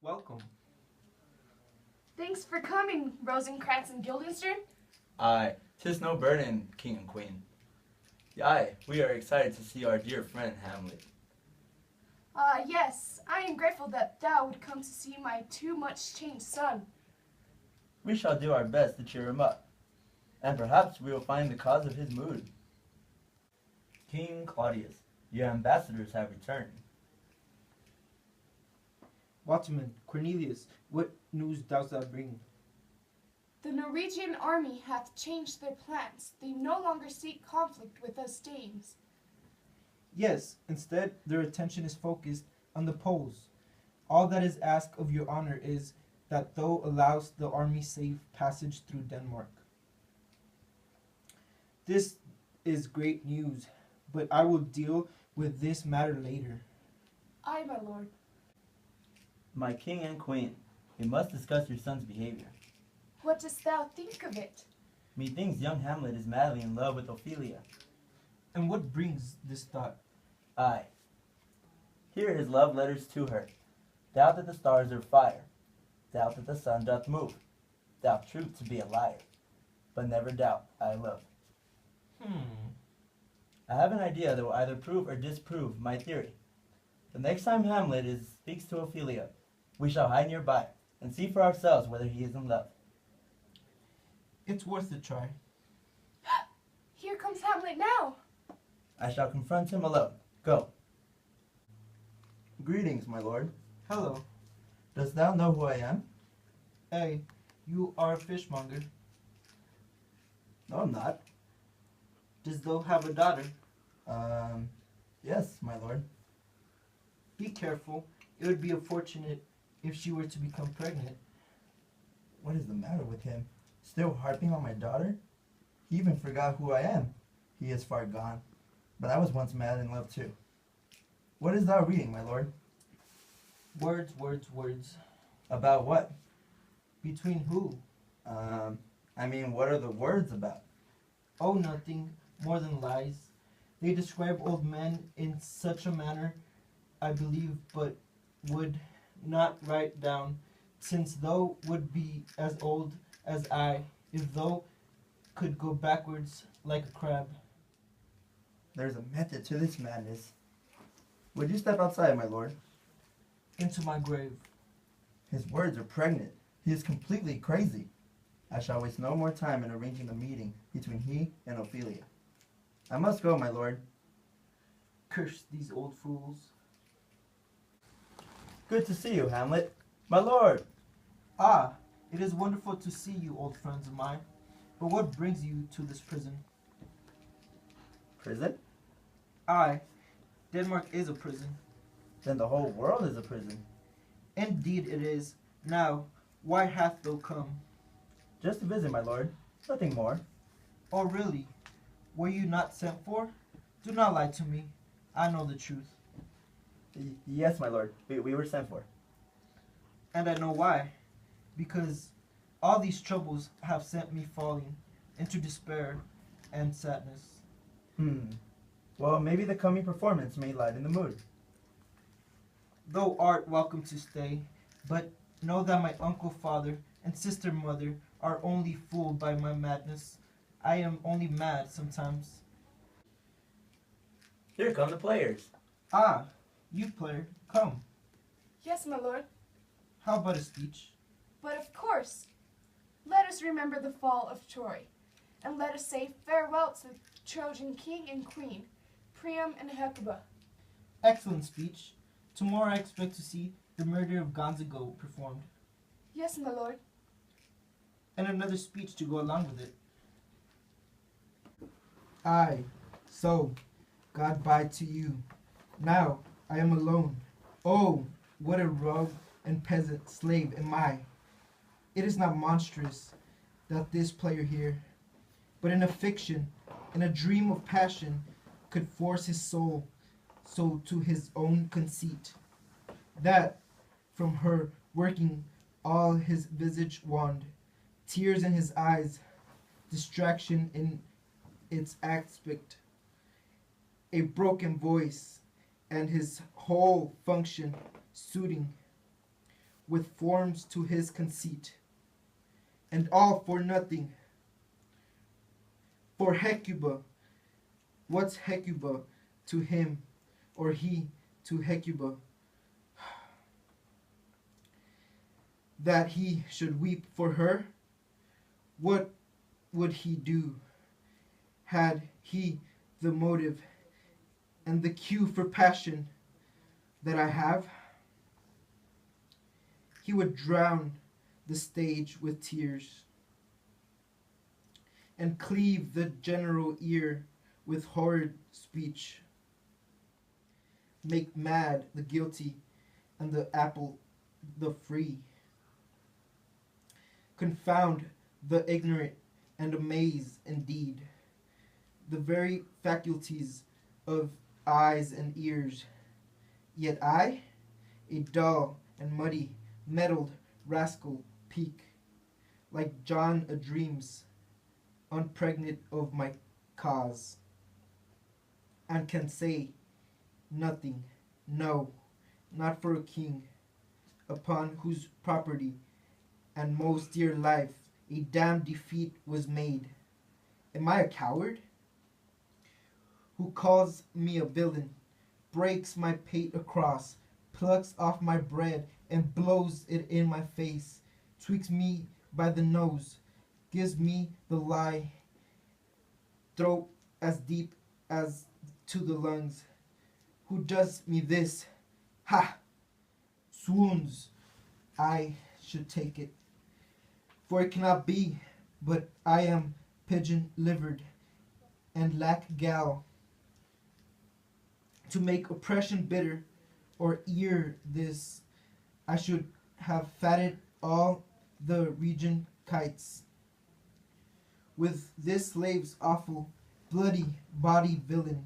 Welcome. Thanks for coming, Rosencrantz and Guildenstern. Aye, 'tis no burden, king and queen. Aye, we are excited to see our dear friend Hamlet. Yes, I am grateful that thou would come to see my too much changed son. We shall do our best to cheer him up, and perhaps we will find the cause of his mood. King Claudius, your ambassadors have returned. Waterman, Cornelius, what news dost thou bring? The Norwegian army hath changed their plans. They no longer seek conflict with us Danes. Yes, instead their attention is focused on the Poles. All that is asked of your honor is that thou allows the army safe passage through Denmark. This is great news, but I will deal with this matter later. Aye, my lord. My king and queen, we must discuss your son's behavior. What dost thou think of it? Methinks young Hamlet is madly in love with Ophelia. And what brings this thought? Aye. Here are his love letters to her. Doubt that the stars are fire. Doubt that the sun doth move. Doubt truth to be a liar. But never doubt I love. I have an idea that will either prove or disprove my theory. The next time Hamlet speaks to Ophelia, we shall hide nearby and see for ourselves whether he is in love. It's worth a try. Here comes Hamlet now. I shall confront him alone. Go. Greetings, my lord. Hello. Dost thou know who I am? Hey, you are a fishmonger. No, I'm not. Dost thou have a daughter? Yes, my lord. Be careful. It would be unfortunate if she were to become pregnant. What is the matter with him? Still harping on my daughter? He even forgot who I am. He is far gone. But I was once mad in love too. What is thou reading, my lord? Words, words, words. About what? Between who? What are the words about? Oh, nothing more than lies. They describe old men in such a manner, I believe, but would not write down, since thou would be as old as I, if thou could go backwards like a crab. There's a method to this madness. Would you step outside, my lord? Into my grave. His words are pregnant. He is completely crazy. I shall waste no more time in arranging a meeting between he and Ophelia. I must go, my lord. Curse these old fools. Good to see you, Hamlet. My lord! Ah, it is wonderful to see you, old friends of mine. But what brings you to this prison? Prison? Aye, Denmark is a prison. Then the whole world is a prison. Indeed it is. Now, why hath thou come? Just to visit, my lord. Nothing more. Oh, really? Were you not sent for? Do not lie to me. I know the truth. Yes, my lord. We were sent for. And I know why. Because all these troubles have sent me falling into despair and sadness. Well, maybe the coming performance may lighten the mood. Thou art welcome to stay, but know that my uncle father and sister mother are only fooled by my madness. I am only mad sometimes. Here come the players. Ah, you player, come. Yes, my lord. How about a speech? But of course. Let us remember the fall of Troy, and let us say farewell to the Trojan king and queen, Priam and Hecuba. Excellent speech. Tomorrow I expect to see the murder of Gonzago performed. Yes, my lord. And another speech to go along with it. Aye, so, God bye to you. Now, I am alone. Oh, what a rogue and peasant slave am I. It is not monstrous that this player here, but in a fiction, in a dream of passion, could force his soul so to his own conceit, that from her working all his visage wand, tears in his eyes, distraction in its aspect, a broken voice, and his whole function suiting, with forms to his conceit, and all for nothing. For Hecuba, what's Hecuba to him, or he to Hecuba, that he should weep for her? What would he do, had he the motive and the cue for passion that I have? He would drown the stage with tears, and cleave the general ear with horrid speech, make mad the guilty and the apple the free, confound the ignorant and amaze indeed the very faculties of eyes and ears. Yet I, a dull and muddy, meddled rascal, peak, like John a dreams, unpregnant of my cause, and can say nothing, no, not for a king, upon whose property and most dear life a damned defeat was made. Am I a coward? Who calls me a villain, breaks my pate across, plucks off my bread and blows it in my face, tweaks me by the nose, gives me the lie, throat as deep as to the lungs. Who does me this? Ha! Swoons, I should take it. For it cannot be, but I am pigeon-livered and lack gall to make oppression bitter, or ere this I should have fatted all the region kites with this slave's awful, bloody body villain,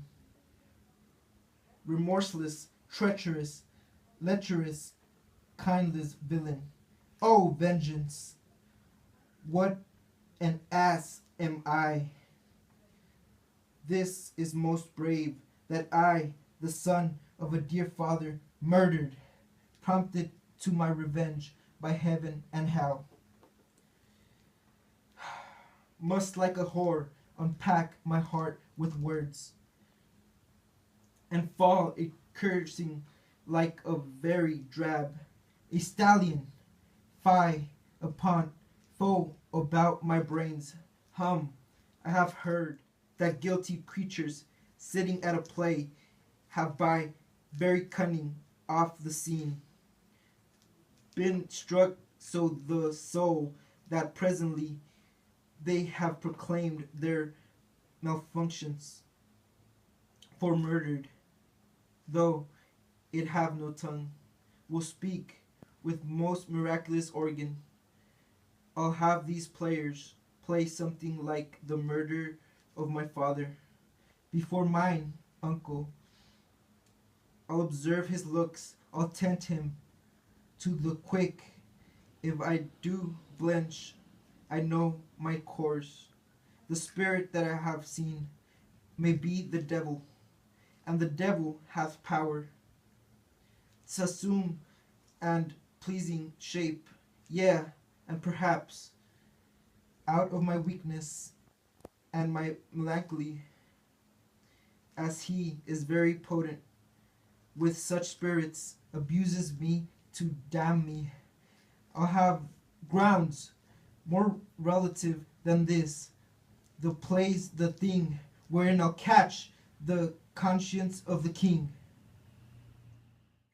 remorseless, treacherous, lecherous, kindless villain. Oh, vengeance! What an ass am I! This is most brave, that I, the son of a dear father, murdered, prompted to my revenge by heaven and hell, must like a whore unpack my heart with words, and fall a cursing like a very drab, a stallion, fie upon foe about my brains. I have heard that guilty creatures sitting at a play have by very cunning off the scene been struck so the soul that presently they have proclaimed their malfunctions for murdered, though it have no tongue, will speak with most miraculous organ. I'll have these players play something like the murder of my father before mine uncle. I'll observe his looks, I'll tempt him to the quick. If I do blench, I know my course. The spirit that I have seen may be the devil, and the devil hath power to assume and pleasing shape, yea, and perhaps out of my weakness and my melancholy, as he is very potent with such spirits, abuses me to damn me. I'll have grounds more relative than this. The play's the thing wherein I'll catch the conscience of the king.